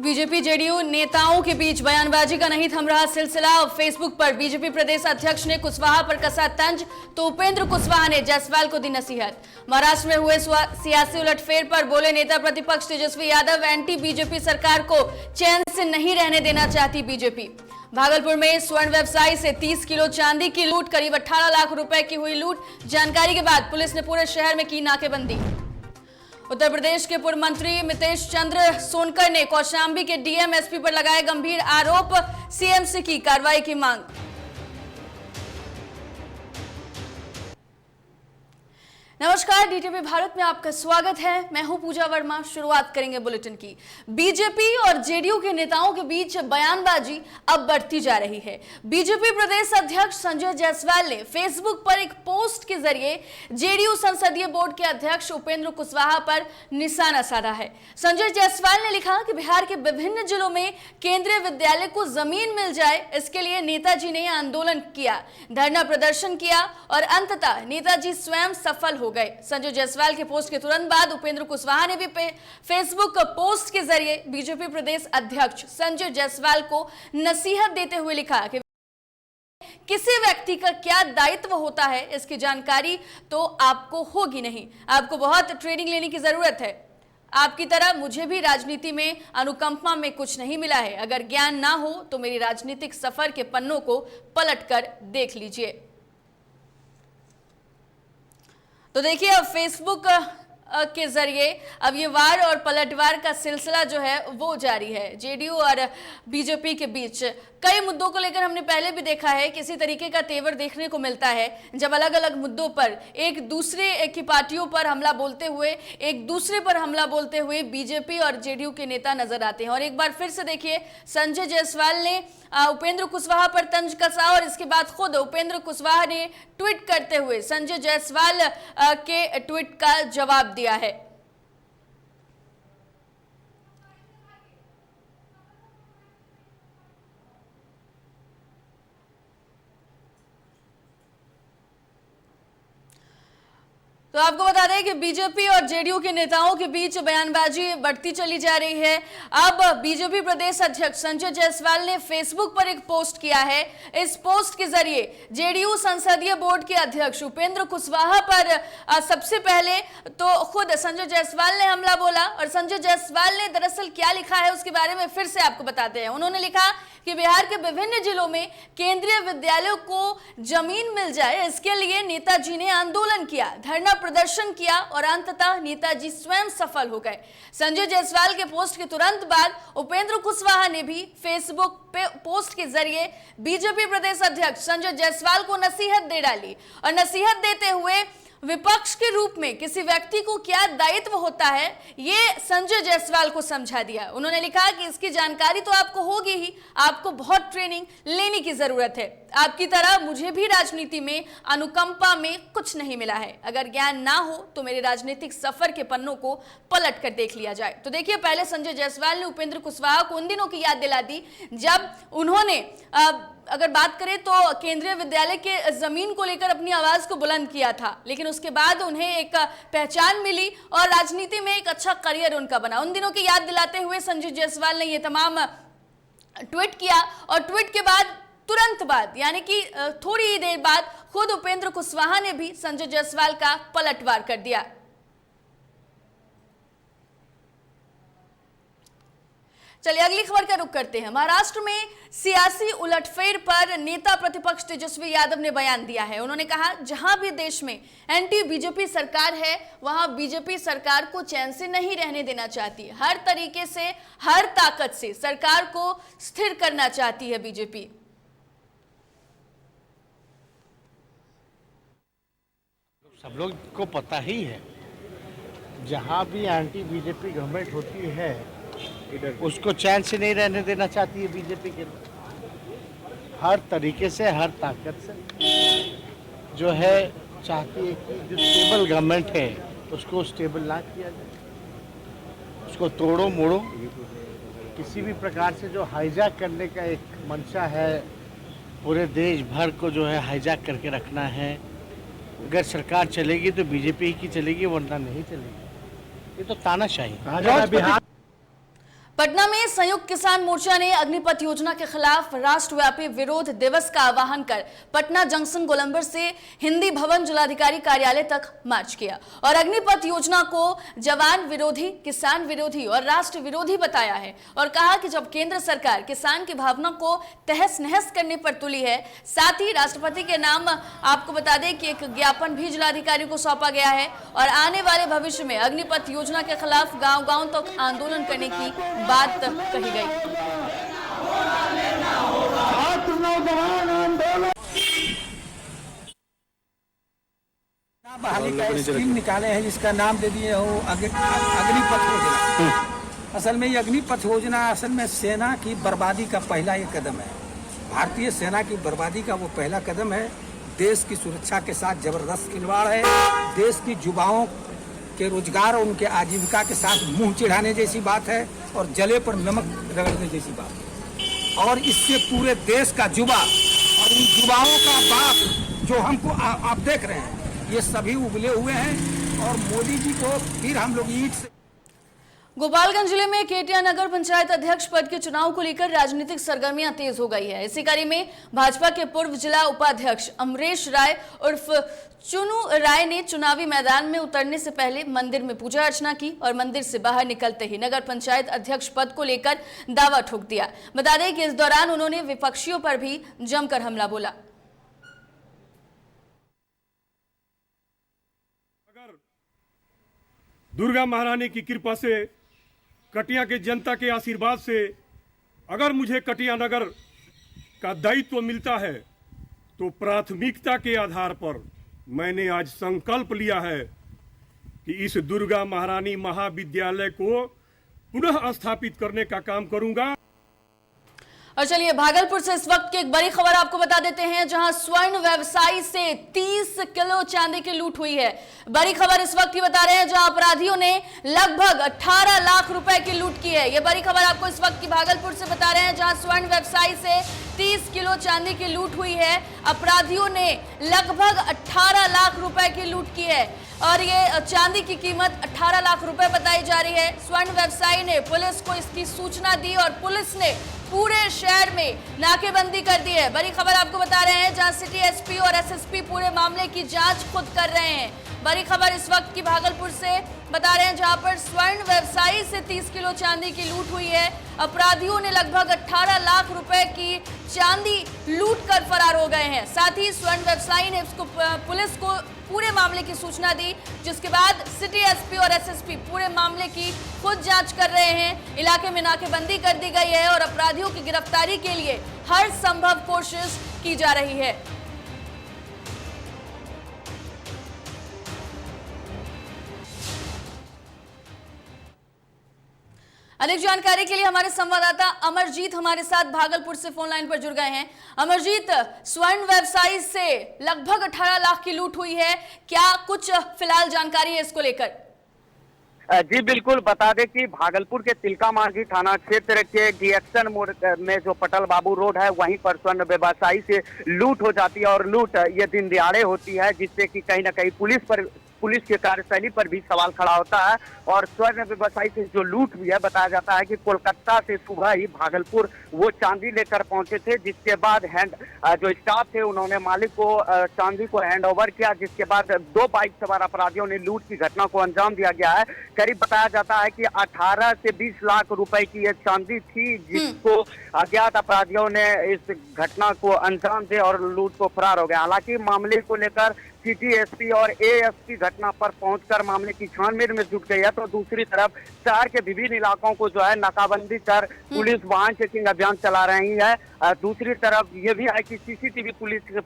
BJP JDU नेताओं के बीच बयानबाजी का नहीं थम रहा सिलसिला। फेसबुक पर बीजेपी प्रदेश अध्यक्ष ने कुशवाहा पर कसा तंज तो उपेंद्र कुशवाहा ने जायसवाल को दी नसीहत। महाराष्ट्र में हुए सियासी उलटफेर पर बोले नेता प्रतिपक्ष तेजस्वी यादव, एंटी बीजेपी सरकार को चैन से नहीं रहने देना चाहती बीजेपी। भागलपुर में स्वर्ण व्यवसायी से 30 किलो चांदी की लूट, करीब 18 लाख रुपए की हुई लूट। जानकारी के बाद पुलिस ने पूरे शहर में की नाकेबंदी। उत्तर प्रदेश के पूर्व मंत्री मितेश चंद्र सोनकर ने कौशाम्बी के डीएम एसपी पर लगाए गंभीर आरोप, सीएम से की कार्रवाई की मांग। नमस्कार, डीटीवी भारत में आपका स्वागत है। मैं हूं पूजा वर्मा। शुरुआत करेंगे बुलेटिन की। बीजेपी और जेडीयू के नेताओं के बीच बयानबाजी अब बढ़ती जा रही है। बीजेपी प्रदेश अध्यक्ष संजय जायसवाल ने फेसबुक पर एक पोस्ट के जरिए जेडीयू संसदीय बोर्ड के अध्यक्ष उपेंद्र कुशवाहा पर निशाना साधा है। संजय जायसवाल ने लिखा कि बिहार के विभिन्न जिलों में केंद्रीय विद्यालय को जमीन मिल जाए, इसके लिए नेताजी ने आंदोलन किया, धरना प्रदर्शन किया और अंततः नेताजी स्वयं सफल हो गए। संजय जायसवाल के पोस्ट के तुरंत बाद उपेंद्र कुशवाहा ने भी फेसबुक पोस्ट के जरिए बीजेपी प्रदेश अध्यक्ष संजय जायसवाल को नसीहत देते हुए लिखा कि किसी व्यक्ति का क्या दायित्व होता है इसकी जानकारी तो आपको होगी नहीं। आपको बहुत ट्रेनिंग लेने की जरूरत है। आपकी तरह मुझे भी राजनीति में अनुकंपा में कुछ नहीं मिला है। अगर ज्ञान ना हो तो मेरी राजनीतिक सफर के पन्नों को पलटकर देख लीजिए। तो देखिए, अब फेसबुक के जरिए अब ये वार और पलटवार का सिलसिला जो है वो जारी है। जेडीयू और बीजेपी के बीच कई मुद्दों को लेकर हमने पहले भी देखा है किसी तरीके का तेवर देखने को मिलता है जब अलग अलग मुद्दों पर एक दूसरे की पार्टियों पर हमला बोलते हुए, एक दूसरे पर हमला बोलते हुए बीजेपी और जेडीयू के नेता नजर आते हैं। और एक बार फिर से देखिए, संजय जायसवाल ने उपेंद्र कुशवाहा पर तंज कसा और इसके बाद खुद उपेंद्र कुशवाहा ने ट्वीट करते हुए संजय जायसवाल के ट्वीट का जवाब दिया है। तो आपको बता दें कि बीजेपी और जेडीयू के नेताओं के बीच बयानबाजी बढ़ती चली जा रही है। अब बीजेपी प्रदेश अध्यक्ष संजय जायसवाल ने फेसबुक पर एक पोस्ट किया है। इस पोस्ट के जरिए जेडीयू संसदीय बोर्ड के अध्यक्ष उपेंद्र कुशवाहा पर सबसे पहले तो खुद संजय जायसवाल ने हमला बोला और संजय जायसवाल ने दरअसल क्या लिखा है उसके बारे में फिर से आपको बताते हैं। उन्होंने लिखा कि बिहार के विभिन्न जिलों में केंद्रीय विद्यालयों को जमीन मिल जाए, इसके लिए नेताजी ने आंदोलन किया, धरना प्रदर्शन किया और अंततः नेताजी स्वयं सफल हो गए। संजय जायसवाल के पोस्ट के तुरंत बाद उपेंद्र कुशवाहा ने भी फेसबुक पे पोस्ट के जरिए बीजेपी प्रदेश अध्यक्ष संजय जायसवाल को नसीहत दे डाली और नसीहत देते हुए विपक्ष के रूप में किसी व्यक्ति को क्या दायित्व होता है ये संजय जायसवाल को समझा दिया। उन्होंने लिखा कि इसकी जानकारी तो आपको होगी ही, आपको बहुत ट्रेनिंग लेने की जरूरत है। आपकी तरह मुझे भी राजनीति में अनुकंपा में कुछ नहीं मिला है। अगर ज्ञान ना हो तो मेरे राजनीतिक सफर के पन्नों को पलट कर देख लिया जाए। तो देखिए, पहले संजय जायसवाल ने उपेंद्र कुशवाहा को उन दिनों की याद दिला दी जब उन्होंने अगर बात करें तो केंद्रीय विद्यालय के जमीन को लेकर अपनी आवाज को बुलंद किया था, लेकिन उसके बाद उन्हें एक पहचान मिली और राजनीति में एक अच्छा करियर उनका बना। उन दिनों की याद दिलाते हुए संजय जायसवाल ने ये तमाम ट्वीट किया और ट्वीट के बाद तुरंत बाद यानी कि थोड़ी ही देर बाद खुद उपेंद्र कुशवाहा ने भी संजय जायसवाल का पलटवार कर दिया। चलिए अगली खबर का रुख करते हैं। महाराष्ट्र में सियासी उलटफेर पर नेता प्रतिपक्ष तेजस्वी यादव ने बयान दिया है। उन्होंने कहा, जहां भी देश में एंटी बीजेपी सरकार है वहां बीजेपी सरकार को चैन से नहीं रहने देना चाहती। हर तरीके से, हर ताकत से सरकार को स्थिर करना चाहती है बीजेपी। सब लोग को पता ही है, जहां भी एंटी बीजेपी गवर्नमेंट होती है उसको चैन से नहीं रहने देना चाहती है बीजेपी के लोग। हर तरीके से, हर ताकत से जो है चाहती है कि जो स्टेबल गवर्नमेंट है उसको स्टेबल ना किया जाए, उसको तोड़ो मोड़ो। किसी भी प्रकार से जो हाईजैक करने का एक मंशा है, पूरे देश भर को जो है हाईजैक करके रखना है। अगर सरकार चलेगी तो बीजेपी की चलेगी, वरना नहीं चलेगी। ये तो तानाशाही। पटना में संयुक्त किसान मोर्चा ने अग्निपथ योजना के खिलाफ राष्ट्रव्यापी विरोध दिवस का आह्वान कर पटना जंक्शन गोलंबर से हिंदी भवन जिलाधिकारी कार्यालय तक मार्च किया और अग्निपथ योजना को जवान विरोधी, किसान विरोधी और राष्ट्र विरोधी बताया है और कहा कि जब केंद्र सरकार किसान की भावना को तहस नहस करने पर तुली है। साथ ही राष्ट्रपति के नाम आपको बता दें कि एक ज्ञापन भी जिलाधिकारी को सौंपा गया है और आने वाले भविष्य में अग्निपथ योजना के खिलाफ गांव-गांव तक आंदोलन करने की बात कही गई। बहाली का स्कीम निकाले हैं जिसका नाम दे दिए हो अग्निपथ योजना। असल में ये अग्निपथ योजना असल में सेना की बर्बादी का पहला ये कदम है। भारतीय सेना की बर्बादी का वो पहला कदम है। देश की सुरक्षा के साथ जबरदस्त खिलवाड़ है। देश की युवाओं के रोजगार और उनके आजीविका के साथ मुंह चिढ़ाने जैसी बात है और जले पर नमक रगड़ने जैसी बात है। और इससे पूरे देश का युवा और उन युवाओं का बाप जो हमको आप देख रहे हैं, ये सभी उगले हुए हैं और मोदी जी को फिर हम लोग ईंट से। गोपालगंज जिले में केटिया नगर पंचायत अध्यक्ष पद के चुनाव को लेकर राजनीतिक सरगर्मियां तेज हो गई है। इसी कड़ी में भाजपा के पूर्व जिला उपाध्यक्ष अमरेश राय उर्फ चुनू राय ने चुनावी मैदान में उतरने से पहले मंदिर में पूजा अर्चना की और मंदिर से बाहर निकलते ही नगर पंचायत अध्यक्ष पद को लेकर दावा ठोक दिया। बता दें कि इस दौरान उन्होंने विपक्षियों पर भी जमकर हमला बोला। दुर्गा महारानी की कृपा से, कटिया के जनता के आशीर्वाद से अगर मुझे कटिया नगर का दायित्व मिलता है तो प्राथमिकता के आधार पर मैंने आज संकल्प लिया है कि इस दुर्गा महारानी महाविद्यालय को पुनः स्थापित करने का काम करूंगा। और चलिए भागलपुर से इस वक्त की एक बड़ी खबर आपको बता देते हैं, जहां स्वर्ण व्यवसायी से 30 किलो चांदी की लूट हुई है। बड़ी खबर इस वक्त की बता रहे हैं, जहां अपराधियों ने लगभग 18 लाख रुपए की लूट की है। यह बड़ी खबर आपको इस वक्त की भागलपुर से बता रहे हैं, जहां स्वर्ण व्यवसायी से 30 किलो चांदी की लूट हुई है। अपराधियों ने लगभग 18 लाख रुपए की लूट की है और ये चांदी की कीमत 18 लाख रुपए बताई जा रही है। स्वर्ण व्यवसायी ने पुलिस को इसकी सूचना दी और पुलिस ने पूरे शहर में नाकेबंदी कर दी है। बड़ी खबर आपको बता रहे हैं, जहां सिटी एसपी और एसएसपी पूरे मामले की जांच खुद कर रहे हैं। बड़ी खबर इस वक्त की भागलपुर से बता रहे हैं, जहां पर स्वर्ण व्यवसायी से 30 किलो चांदी की लूट हुई है। अपराधियों ने लगभग 18 लाख रुपए की चांदी लूट कर फरार हो गए हैं। साथ ही स्वर्ण व्यवसायी ने उसको पुलिस को पूरे मामले की सूचना दी, जिसके बाद सिटी एसपी और एसएसपी पूरे मामले की खुद जांच कर रहे हैं। इलाके में नाकेबंदी कर दी गई है और अपराधियों की गिरफ्तारी के लिए हर संभव कोशिश की जा रही है। अधिक जानकारी के लिए हमारे संवाददाता अमरजीत हमारे साथ भागलपुर से फोन लाइन पर जुड़ गए हैं। अमरजीत, स्वर्ण व्यवसायी से लगभग 18 लाख की लूट हुई है, क्या कुछ फिलहाल जानकारी है इसको लेकर? जी बिल्कुल, बता दें कि भागलपुर के तिलका मांझी थाना क्षेत्र के डिएक्शन मोड़ में जो पटल बाबू रोड है, वहीं पर स्वर्ण व्यवसायी से लूट हो जाती है और लूट ये दिन दिहाड़े होती है, जिससे कि कहीं ना कहीं पुलिस की कार्यशैली पर भी सवाल खड़ा होता है। और स्वर्ण व्यवसायी से जो लूट हुई है, बताया जाता है कि कोलकाता से सुबह ही भागलपुर वो चांदी लेकर पहुंचे थे, जिसके बाद जो स्टाफ थे उन्होंने मालिक को चांदी को हैंडओवर किया, जिसके बाद 2 बाइक सवार अपराधियों ने लूट की घटना को अंजाम दिया गया है। करीब बताया जाता है कि 18 से 20 लाख रुपए की ये चांदी थी, जिसको अज्ञात अपराधियों ने इस घटना को अंजाम दिया और लूट को फरार हो गया। हालांकि मामले को लेकर सिटी एसपी और एएसपी घटना पर पहुंचकर मामले की छानबीन में जुट गई है, तो दूसरी तरफ शहर के विभिन्न इलाकों को जो है नाकाबंदी कर पुलिस वाहन चेकिंग अभियान चला रही है। दूसरी तरफ ये भी है कि सीसीटीवी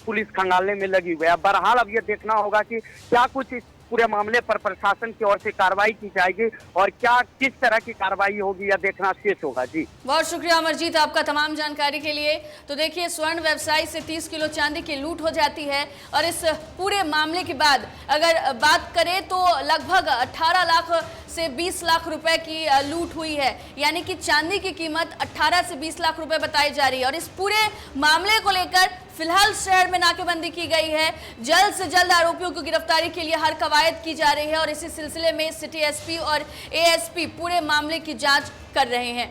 पुलिस खंगालने में लगी हुई है। बहरहाल अब ये देखना होगा कि क्या कुछ इस पूरे मामले पर प्रशासन की ओर से कार्रवाई की जाएगी और क्या किस तरह की कार्रवाई होगी, यह देखना शेष होगा। जी बहुत शुक्रिया अमरजीत आपका तमाम जानकारी के लिए। तो देखिए, स्वर्ण व्यवसायी से 30 किलो चांदी की लूट हो जाती है और इस पूरे मामले के बाद अगर बात करें तो लगभग 18 लाख से 20 लाख रुपए की लूट हुई है, यानी कि चांदी की कीमत 18 से 20 लाख रुपए बताई जा रही है। और इस पूरे मामले को लेकर फिलहाल शहर में नाकेबंदी की गई है। जल्द से जल्द आरोपियों की गिरफ्तारी के लिए हर कवायद की जा रही है और इसी सिलसिले में सिटी एसपी और एएसपी पूरे मामले की जांच कर रहे हैं।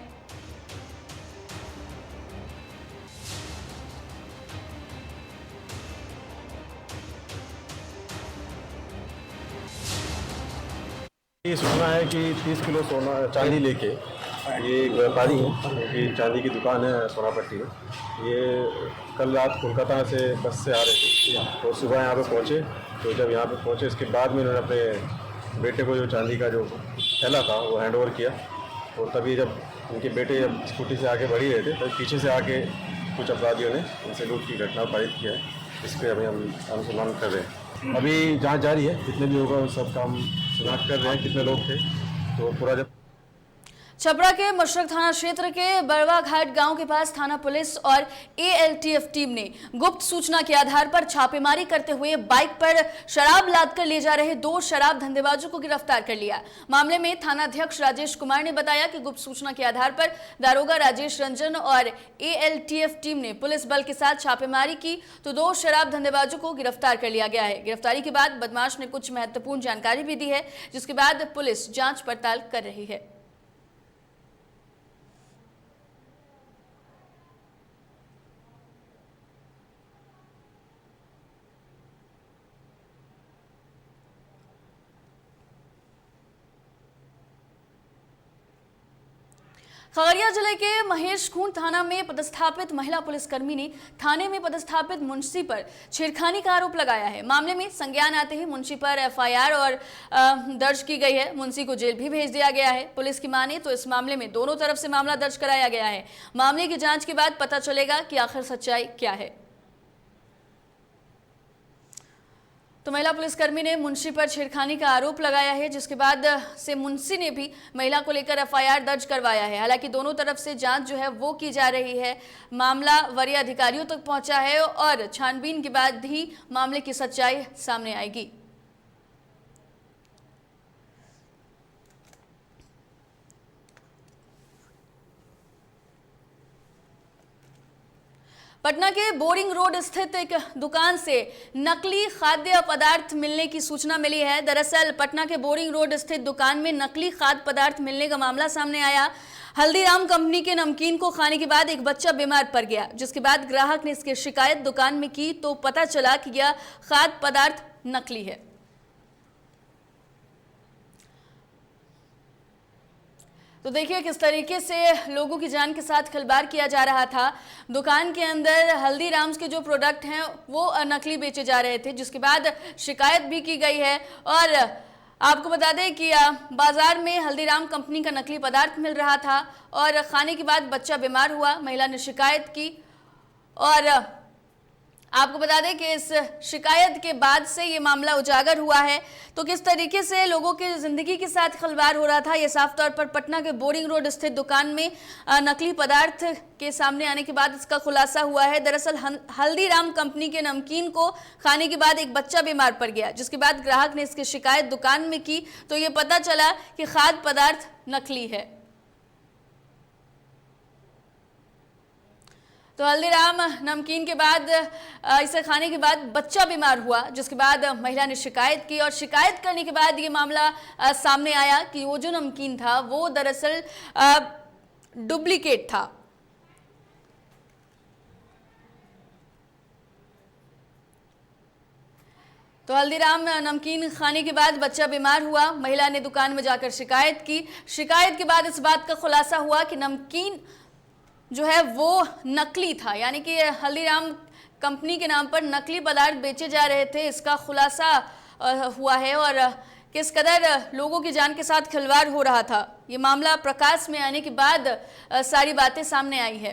ये सुना है कि 30 किलो सोना चांदी लेके ये एक व्यापारी है, ये चांदी की दुकान है सोनापट्टी में। ये कल रात कोलकाता से बस से आ रहे थे, तो सुबह यहाँ पे पहुँचे। तो जब यहाँ पे पहुँचे इसके बाद में इन्होंने अपने बेटे को जो चांदी का जो थैला था वो हैंड ओवर किया। और तभी जब उनके बेटे जब स्कूटी से आगे बढ़ ही रहे थे तब पीछे से आके कुछ अपराधियों ने उनसे लूट की घटना पारित किया है। इस पर अभी हम अनुसंधान कर रहे हैं। अभी जांच जारी है, जितने भी होगा उस सब का हम शिनाख्त कर रहे हैं कितने लोग थे। तो पूरा जब छपरा के मशरक थाना क्षेत्र के बड़वा घाट गांव के पास थाना पुलिस और एएलटीएफ टीम ने गुप्त सूचना के आधार पर छापेमारी करते हुए बाइक पर शराब लादकर ले जा रहे 2 शराब धंधेबाजों को गिरफ्तार कर लिया। मामले में थानाध्यक्ष राजेश कुमार ने बताया कि गुप्त सूचना के आधार पर दारोगा राजेश रंजन और एएलटीएफ टीम ने पुलिस बल के साथ छापेमारी की तो 2 शराब धंधेबाजों को गिरफ्तार कर लिया गया है। गिरफ्तारी के बाद बदमाश ने कुछ महत्वपूर्ण जानकारी भी दी है, जिसके बाद पुलिस जांच पड़ताल कर रही है। खगड़िया जिले के महेशखूंट थाना में पदस्थापित महिला पुलिसकर्मी ने थाने में पदस्थापित मुंशी पर छेड़खानी का आरोप लगाया है। मामले में संज्ञान आते ही मुंशी पर एफआईआर और दर्ज की गई है। मुंशी को जेल भी भेज दिया गया है। पुलिस की माने तो इस मामले में दोनों तरफ से मामला दर्ज कराया गया है। मामले की जांच के बाद पता चलेगा कि आखिर सच्चाई क्या है। तो महिला पुलिसकर्मी ने मुंशी पर छेड़खानी का आरोप लगाया है, जिसके बाद से मुंशी ने भी महिला को लेकर एफआईआर दर्ज करवाया है। हालांकि दोनों तरफ से जांच जो है वो की जा रही है। मामला वरीय अधिकारियों तक पहुंचा है और छानबीन के बाद ही मामले की सच्चाई सामने आएगी। पटना के बोरिंग रोड स्थित एक दुकान से नकली खाद्य पदार्थ मिलने की सूचना मिली है। दरअसल पटना के बोरिंग रोड स्थित दुकान में नकली खाद्य पदार्थ मिलने का मामला सामने आया। हल्दीराम कंपनी के नमकीन को खाने के बाद एक बच्चा बीमार पड़ गया, जिसके बाद ग्राहक ने इसकी शिकायत दुकान में की तो पता चला कि यह खाद्य पदार्थ नकली है। तो देखिए किस तरीके से लोगों की जान के साथ खिलवाड़ किया जा रहा था। दुकान के अंदर हल्दीराम्स के जो प्रोडक्ट हैं वो नकली बेचे जा रहे थे, जिसके बाद शिकायत भी की गई है। और आपको बता दें कि बाजार में हल्दीराम कंपनी का नकली पदार्थ मिल रहा था और खाने के बाद बच्चा बीमार हुआ। महिला ने शिकायत की और आपको बता दें कि इस शिकायत के बाद से ये मामला उजागर हुआ है। तो किस तरीके से लोगों की ज़िंदगी के साथ खिलवाड़ हो रहा था, ये साफ तौर पर पटना के बोरिंग रोड स्थित दुकान में नकली पदार्थ के सामने आने के बाद इसका खुलासा हुआ है। दरअसल हल्दीराम कंपनी के नमकीन को खाने के बाद एक बच्चा बीमार पड़ गया, जिसके बाद ग्राहक ने इसकी शिकायत दुकान में की तो ये पता चला कि खाद्य पदार्थ नकली है। तो हल्दीराम नमकीन के बाद इसे खाने के बाद बच्चा बीमार हुआ, जिसके बाद महिला ने शिकायत की और शिकायत करने के बाद ये मामला सामने आया कि वो जो नमकीन था वो दरअसल डुप्लीकेट था। तो हल्दीराम नमकीन खाने के बाद बच्चा बीमार हुआ। महिला ने दुकान में जाकर शिकायत की। शिकायत के बाद इस बात का खुलासा हुआ कि नमकीन जो है वो नकली था, यानी कि हल्दीराम कंपनी के नाम पर नकली पदार्थ बेचे जा रहे थे। इसका खुलासा हुआ है और किस कदर लोगों की जान के साथ खिलवाड़ हो रहा था, ये मामला प्रकाश में आने के बाद सारी बातें सामने आई है।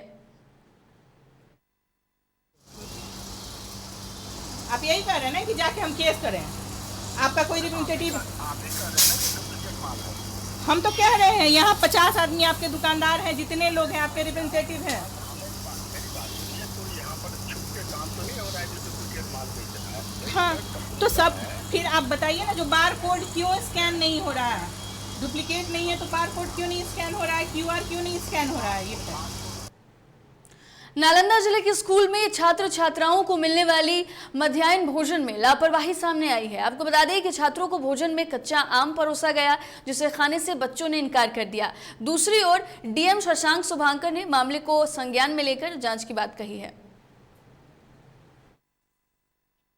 आप यही कह रहे हैं ना कि जाके हम केस करें, आपका कोई रिप्रेजेंटेटिव? हम तो कह रहे हैं यहाँ 50 आदमी आपके दुकानदार हैं, जितने लोग हैं आपके रिप्रेजेंटेटिव हैं। हाँ तो सब फिर आप बताइए ना, जो बार कोड क्यों स्कैन नहीं हो रहा है? डुप्लीकेट नहीं है तो बार कोड क्यों नहीं स्कैन हो रहा है? क्यूआर क्यों नहीं स्कैन हो रहा है? ये बताइए। नालंदा जिले के स्कूल में छात्र छात्राओं को मिलने वाली मध्याह्न भोजन में लापरवाही सामने आई है। आपको बता दें कि छात्रों को भोजन में कच्चा आम परोसा गया, जिसे खाने से बच्चों ने इनकार कर दिया। दूसरी ओर डीएम शशांक शुभांकर ने मामले को संज्ञान में लेकर जांच की बात कही है।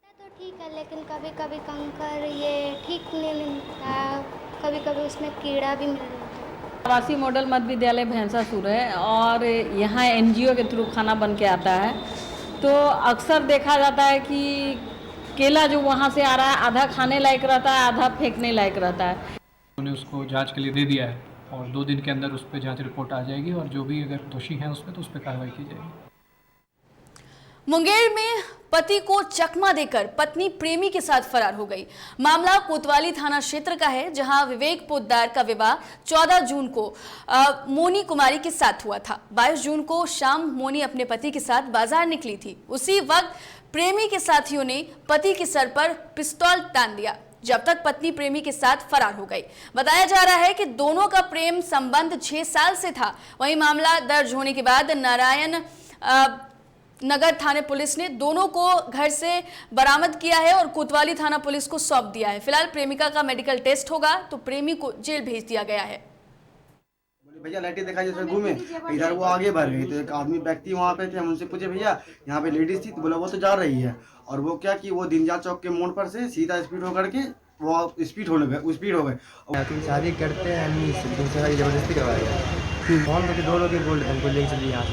तो ठीक है, लेकिन कभी कभी कंकर ये ठीक नहीं मिलता, कभी कभी उसमें कीड़ा भी मिल जाता है। आवासीय मॉडल मध्य विद्यालय भैंसासुर है और यहाँ एनजीओ के थ्रू खाना बन के आता है। तो अक्सर देखा जाता है कि केला जो वहाँ से आ रहा है आधा खाने लायक रहता है, आधा फेंकने लायक रहता है। उन्होंने उसको जांच के लिए दे दिया है और 2 दिन के अंदर उस पर जांच रिपोर्ट आ जाएगी और जो भी अगर दोषी हैं उसमें तो उस पर कार्रवाई की जाएगी। मुंगेर में पति को चकमा देकर पत्नी प्रेमी के साथ फरार हो गई। मामला कोतवाली थाना क्षेत्र का है, जहां विवेक पोद्दार का विवाह 14 जून को मोनी कुमारी के साथ हुआ था। 22 जून को शाम मोनी अपने पति के साथ बाजार निकली थी। उसी वक्त प्रेमी के साथियों ने पति के सर पर पिस्तौल तान दिया, जब तक पत्नी प्रेमी के साथ फरार हो गई। बताया जा रहा है कि दोनों का प्रेम संबंध 6 साल से था। वहीं मामला दर्ज होने के बाद नारायण नगर थाने पुलिस ने दोनों को घर से बरामद किया है और कोतवाली थाना पुलिस को सौंप दिया है। फिलहाल प्रेमिका का मेडिकल टेस्ट होगा तो प्रेमी को जेल भेज दिया गया है। भैया लाइटें दिखाई जैसे घूमे, इधर वो आगे बढ़ गई तो एक आदमी व्यक्ति वहाँ पे थे। हम उनसे पूछे भैया यहाँ पे लेडीज थी, तो बोला वो तो जा रही है। और वो क्या कि वो दीनदयाल चौक के मोड़ पर से सीधा स्पीड होकर के वो स्पीड हो गए। शादी करते हैं हम दूसरा की जबरदस्ती करवाएगा। कौन तो 2 लोग गोल्ड हमको लेके चलिए यहाँ से।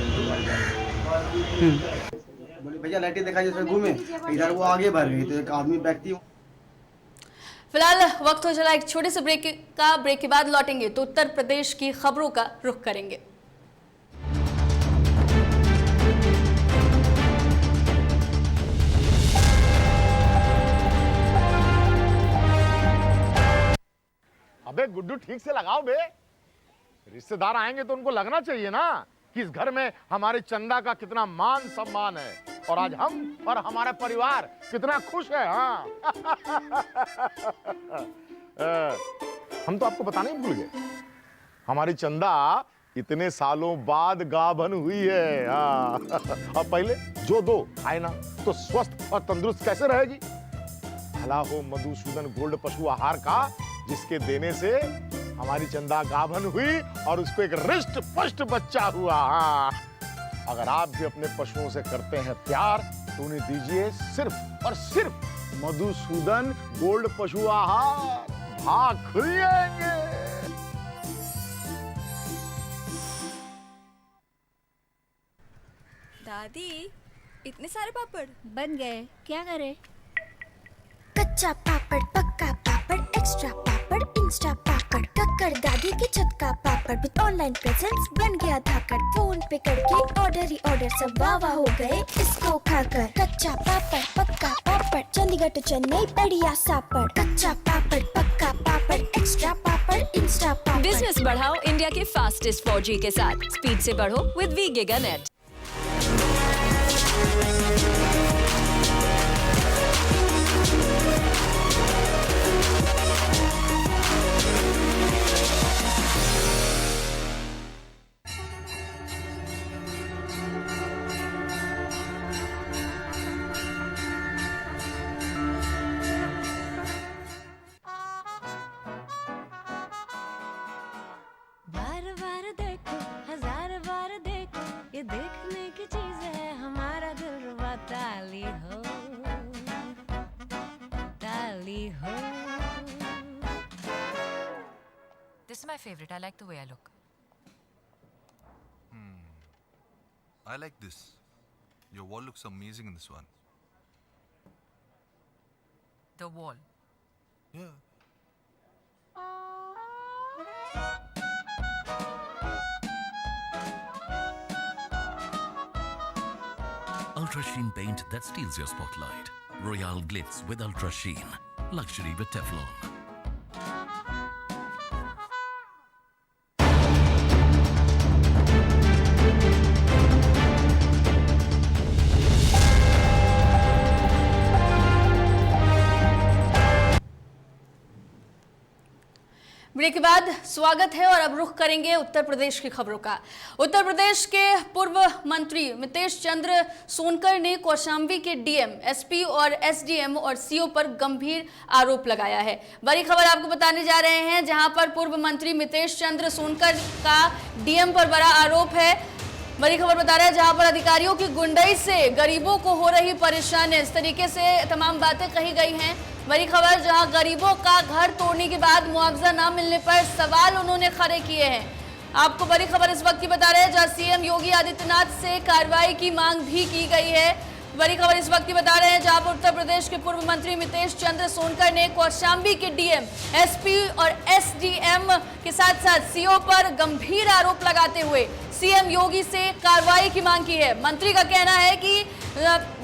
बोले भैया लाइटें दिखाई जैसे घूमे, इधर वो आगे बढ़ गई तो एक आदमी व्यक्ति। फिलहाल वक्त हो चला एक छोटे से ब्रेक के बाद लौटेंगे तो उत्तर प्रदेश की खबरों का रुख करेंगे। अबे गुड्डू ठीक से लगाओ बे, रिश्तेदार आएंगे तो उनको लगना चाहिए ना कि इस घर में हमारे चंदा का कितना मान सम्मान है और आज हम और हमारा परिवार कितना खुश है। हाँ हम तो आपको बताने ही भूल गए, हमारी चंदा इतने सालों बाद गाभन हुई है। हाँ और पहले जो दो खाए ना तो स्वस्थ और तंदुरुस्त कैसे रहेगी। भला हो मधुसूदन गोल्ड पशु आहार का, जिसके देने से हमारी चंदा गाभन हुई और उसको एक रिष्ट पुष्ट बच्चा हुआ। हाँ अगर आप भी अपने पशुओं से करते हैं प्यार तो उन्हें दीजिए सिर्फ और सिर्फ मधुसूदन गोल्ड पशु आहार, भाग खुल जाएंगे। दादी इतने सारे पापड़ बन गए, क्या करे? कच्चा पापड़, पक्का पापड़, एक्स्ट्रा पापड़, इंस्टा पापड़, कक्कर दादी की छत का पापड़ विद ऑनलाइन प्रेजेंस बन गया धाकड़। फोन पे करके ऑर्डर ही ऑर्डर, सब वाह हो गए इसको खाकर। कच्चा पापड़, पक्का पापड़, चंडीगढ़ टू चेन्नई बढ़िया सापड़। कच्चा पापड़, पक्का पापड़, एक्स्ट्रा पापड़, इंस्टा पापड़। बिजनेस बढ़ाओ इंडिया के फास्टेस्ट 4G के साथ, स्पीड से बढ़ो विद वी गिगा नेट। देखने की चीज है हमारा दिलरुबा, ताली हो ताली हो। This is my favorite. I like the way I look. I like this. Your wall looks amazing in this one. The wall. Yeah. Ultra Sheen paint that steals your spotlight. Royale Glitz with Ultra Sheen. Luxury with Teflon. Break के बाद स्वागत है और अब रुख करेंगे उत्तर प्रदेश की खबरों का। उत्तर प्रदेश के पूर्व मंत्री मितेश चंद्र सोनकर ने कौशाम्बी के डीएम, एसपी और एसडीएम और सीओ पर गंभीर आरोप लगाया है। बड़ी खबर आपको बताने जा रहे हैं, जहां पर पूर्व मंत्री मितेश चंद्र सोनकर का डीएम पर बड़ा आरोप है। बड़ी खबर बता रहा है, जहां पर अधिकारियों की गुंडाई से गरीबों को हो रही परेशानी, इस तरीके से तमाम बातें कही गई हैं। बड़ी खबर, जहां गरीबों का घर तोड़ने के बाद मुआवजा न मिलने पर सवाल उन्होंने खड़े किए हैं। आपको बड़ी खबर इस वक्त की बता रहे हैं, जहां सीएम योगी आदित्यनाथ से कार्रवाई की मांग भी की गई है। बड़ी खबर इस वक्त की बता रहे हैं, जहां पर उत्तर प्रदेश के पूर्व मंत्री मितेश चंद्र सोनकर ने कौशाम्बी के डीएम, एसपी और एसडीएम के साथ साथ सीओ पर गंभीर आरोप लगाते हुए सीएम योगी से कार्रवाई की मांग की है। मंत्री का कहना है कि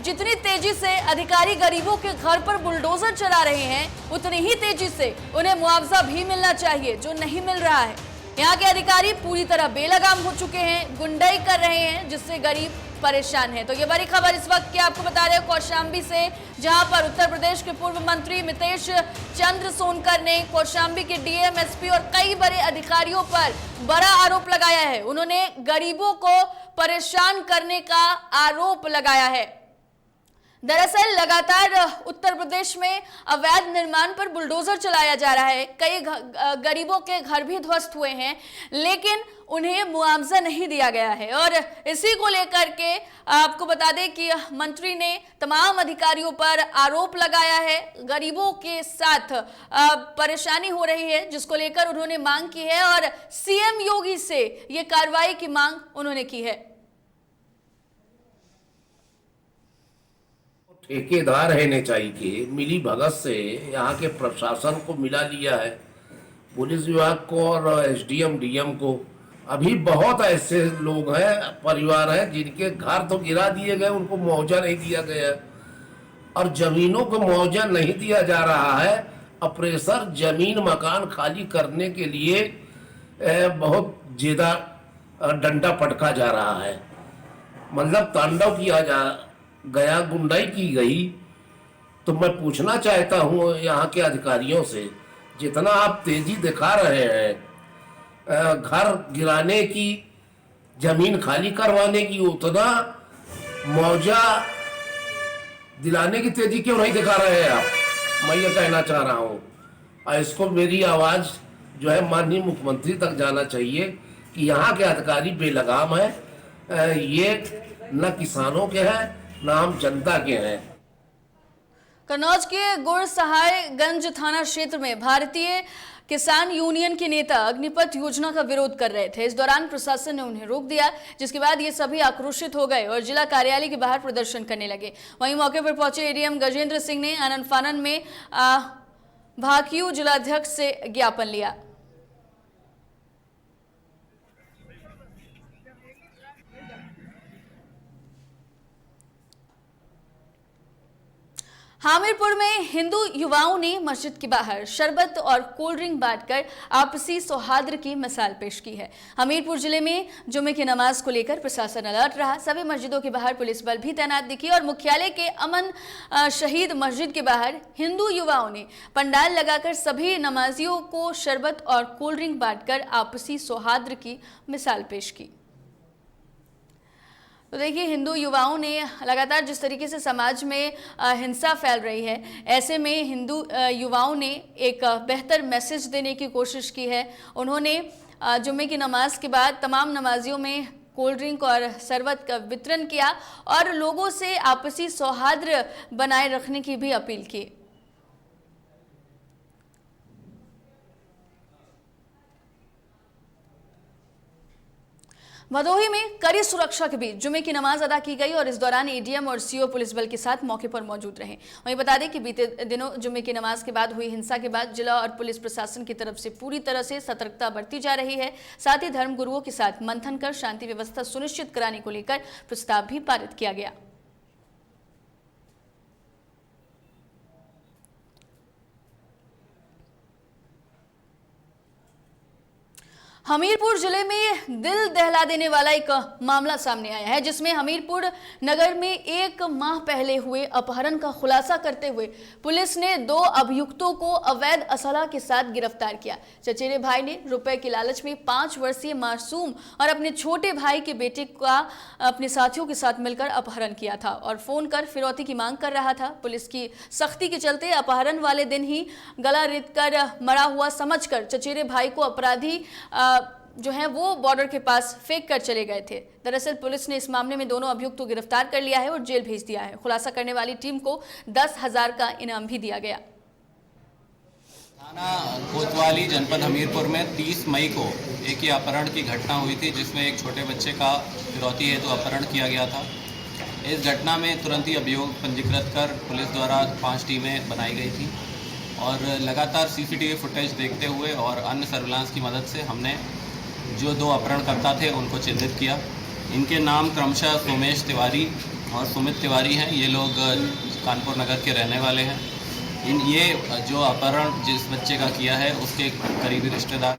जितनी तेजी से अधिकारी गरीबों के घर पर बुलडोजर चला रहे हैं, उतनी ही तेजी से उन्हें मुआवजा भी मिलना चाहिए, जो नहीं मिल रहा है। यहाँ के अधिकारी पूरी तरह बेलगाम हो चुके हैं, गुंडाई कर रहे हैं, जिससे गरीब परेशान है। तो ये बड़ी खबर इस वक्त की आपको बता रहे हैं कौशाम्बी से, जहां पर उत्तर प्रदेश के पूर्व मंत्री मितेश चंद्र सोनकर ने कौशाम्बी के डीएम, एसपी और कई बड़े अधिकारियों पर बड़ा आरोप लगाया है। उन्होंने गरीबों को परेशान करने का आरोप लगाया है। दरअसल लगातार उत्तर प्रदेश में अवैध निर्माण पर बुलडोजर चलाया जा रहा है। कई गरीबों के घर भी ध्वस्त हुए हैं, लेकिन उन्हें मुआवजा नहीं दिया गया है। और इसी को लेकर के आपको बता दें कि मंत्री ने तमाम अधिकारियों पर आरोप लगाया है। गरीबों के साथ परेशानी हो रही है, जिसको लेकर उन्होंने मांग की है और सीएम योगी से ये कार्रवाई की मांग उन्होंने की है। ठेकेदार रहने चाहिए, मिली भगत से यहाँ के प्रशासन को मिला लिया है, पुलिस विभाग को और एसडीएम डीएम को। अभी बहुत ऐसे लोग हैं, परिवार हैं, जिनके घर तो गिरा दिए गए, उनको मुआवजा नहीं दिया गया और जमीनों को मुआवजा नहीं दिया जा रहा है। अप्रेसर जमीन मकान खाली करने के लिए बहुत ज्यादा डंडा पटका जा रहा है, मतलब तांडव किया जा गया, गुंडाई की गई। तो मैं पूछना चाहता हूँ यहाँ के अधिकारियों से, जितना आप तेजी दिखा रहे हैं घर गिराने की, जमीन खाली करवाने की, उतना मुआवजा दिलाने की तेजी क्यों नहीं दिखा रहे हैं आप? मैं ये कहना चाह रहा हूँ, इसको मेरी आवाज़ जो है माननीय मुख्यमंत्री तक जाना चाहिए कि यहाँ के अधिकारी बेलगाम है। ये न किसानों के हैं न हम जनता के हैं। कन्नौज के गुड़सहायगंज थाना क्षेत्र में भारतीय किसान यूनियन के नेता अग्निपथ योजना का विरोध कर रहे थे। इस दौरान प्रशासन ने उन्हें रोक दिया, जिसके बाद ये सभी आक्रोशित हो गए और जिला कार्यालय के बाहर प्रदर्शन करने लगे। वहीं मौके पर पहुंचे एडीएम गजेंद्र सिंह ने आनन फानन में भाकियू जिलाध्यक्ष से ज्ञापन लिया। हामिरपुर में हिंदू युवाओं ने मस्जिद के बाहर शरबत और कोल्ड ड्रिंक बांटकर आपसी सौहार्द की मिसाल पेश की है। हमीरपुर जिले में जुमे की नमाज को लेकर प्रशासन अलर्ट रहा। सभी मस्जिदों के बाहर पुलिस बल भी तैनात दिखी और मुख्यालय के अमन शहीद मस्जिद के बाहर हिंदू युवाओं ने पंडाल लगाकर सभी नमाजियों को शरबत और कोल्ड ड्रिंक बांटकर आपसी सौहार्द की मिसाल पेश की। तो देखिए, हिंदू युवाओं ने लगातार जिस तरीके से समाज में हिंसा फैल रही है, ऐसे में हिंदू युवाओं ने एक बेहतर मैसेज देने की कोशिश की है। उन्होंने जुम्मे की नमाज के बाद तमाम नमाजियों में कोल्ड ड्रिंक और शरबत का वितरण किया और लोगों से आपसी सौहार्द बनाए रखने की भी अपील की। भदोही में कड़ी सुरक्षा के बीच जुमे की नमाज अदा की गई और इस दौरान एडीएम और सीओ पुलिस बल के साथ मौके पर मौजूद रहे। वहीं बता दें कि बीते दिनों जुमे की नमाज के बाद हुई हिंसा के बाद जिला और पुलिस प्रशासन की तरफ से पूरी तरह से सतर्कता बरती जा रही है। साथ ही धर्म गुरुओं के साथ मंथन कर शांति व्यवस्था सुनिश्चित कराने को लेकर प्रस्ताव भी पारित किया गया। हमीरपुर जिले में दिल दहला देने वाला एक मामला सामने आया है, जिसमें हमीरपुर नगर में 1 माह पहले हुए अपहरण का खुलासा करते हुए पुलिस ने 2 अभियुक्तों को अवैध असला के साथ गिरफ्तार किया। चचेरे भाई ने रुपए के लालच में 5 वर्षीय मासूम और अपने छोटे भाई के बेटे का अपने साथियों के साथ मिलकर अपहरण किया था और फोन कर फिरौती की मांग कर रहा था। पुलिस की सख्ती के चलते अपहरण वाले दिन ही गला रेत कर मरा हुआ समझकर चचेरे भाई को अपराधी जो है वो बॉर्डर के पास फेंक कर चले गए थे। दरअसल पुलिस ने इस मामले में दोनों अभियुक्त को गिरफ्तार कर लिया है और जेल भेज दिया है। खुलासा करने वाली टीम को 10,000 का इनाम भी दिया गया। कोतवाली जनपद हमीरपुर में 30 मई को एक ये अपहरण की घटना हुई थी, जिसमें एक छोटे बच्चे का फिरौती हेतु अपहरण किया गया था। इस घटना में तुरंत ही अभियोग पंजीकृत कर पुलिस द्वारा 5 टीमें बनाई गई थी और लगातार सीसीटीवी फुटेज देखते हुए और अन्य सर्विलांस की मदद से हमने जो 2 अपहरणकर्ता थे उनको चिन्हित किया। इनके नाम क्रमशः सोमेश तिवारी और सुमित तिवारी हैं। ये लोग कानपुर नगर के रहने वाले हैं। ये जो अपहरण जिस बच्चे का किया है उसके करीबी रिश्तेदार।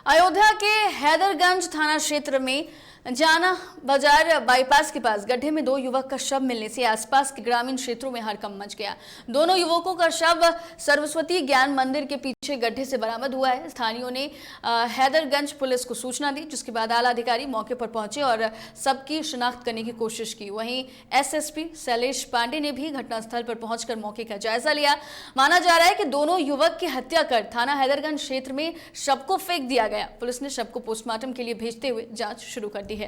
अयोध्या के हैदरगंज थाना क्षेत्र में जाना बाजार बाईपास के पास गड्ढे में 2 युवक का शव मिलने से आसपास के ग्रामीण क्षेत्रों में हड़कंप मच गया। दोनों युवकों का शव सरस्वती ज्ञान मंदिर के पीछे गड्ढे से बरामद हुआ है। स्थानीयों ने हैदरगंज पुलिस को सूचना दी, जिसके बाद आला अधिकारी मौके पर पहुंचे और सबकी शिनाख्त करने की कोशिश की। वहीं एसएसपी शैलेश पांडे ने भी घटनास्थल पर पहुंचकर मौके का जायजा लिया। माना जा रहा है कि दोनों युवक की हत्या कर थाना हैदरगंज क्षेत्र में शव को फेंक दिया गया। पुलिस ने शव को पोस्टमार्टम के लिए भेजते हुए जांच शुरू कर दी है।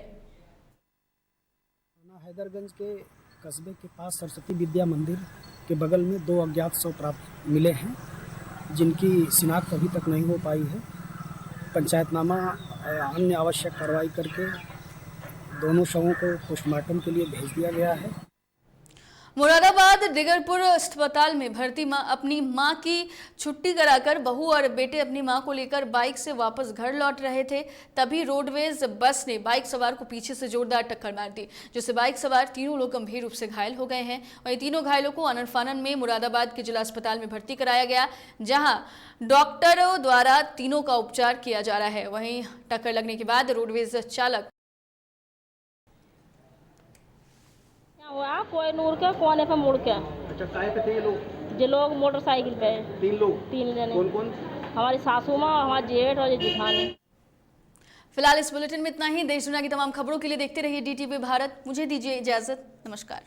हैदरगंज के कस्बे के पास सरस्वती विद्या मंदिर के बगल में 2 अज्ञात शव प्राप्त मिले हैं, जिनकी शिनाख्त अभी तक नहीं हो पाई है। पंचायतनामा अन्य आवश्यक कार्रवाई करके दोनों शवों को पोस्टमार्टम के लिए भेज दिया गया है। मुरादाबाद दिगरपुर अस्पताल में भर्ती मां अपनी मां की छुट्टी कराकर बहू और बेटे अपनी मां को लेकर बाइक से वापस घर लौट रहे थे। तभी रोडवेज बस ने बाइक सवार को पीछे से जोरदार टक्कर मार दी, जिससे बाइक सवार तीनों लोग गंभीर रूप से घायल हो गए हैं। वहीं तीनों घायलों को अनन फानन में मुरादाबाद के जिला अस्पताल में भर्ती कराया गया, जहां डॉक्टरों द्वारा तीनों का उपचार किया जा रहा है। वहीं टक्कर लगने के बाद रोडवेज चालक कोई नूर के कोने पे मुड़ के। अच्छा, काय पे थे ये लोग? ये लोग मोटरसाइकिल पे। 3 लोग? 3 जने। कौन कौन? हमारी सासू माँ, हमारा जेठ और ये जिठानी। फिलहाल इस बुलेटिन में इतना ही। देश दुनिया की तमाम खबरों के लिए देखते रहिए DTV भारत। मुझे दीजिए इजाजत। नमस्कार।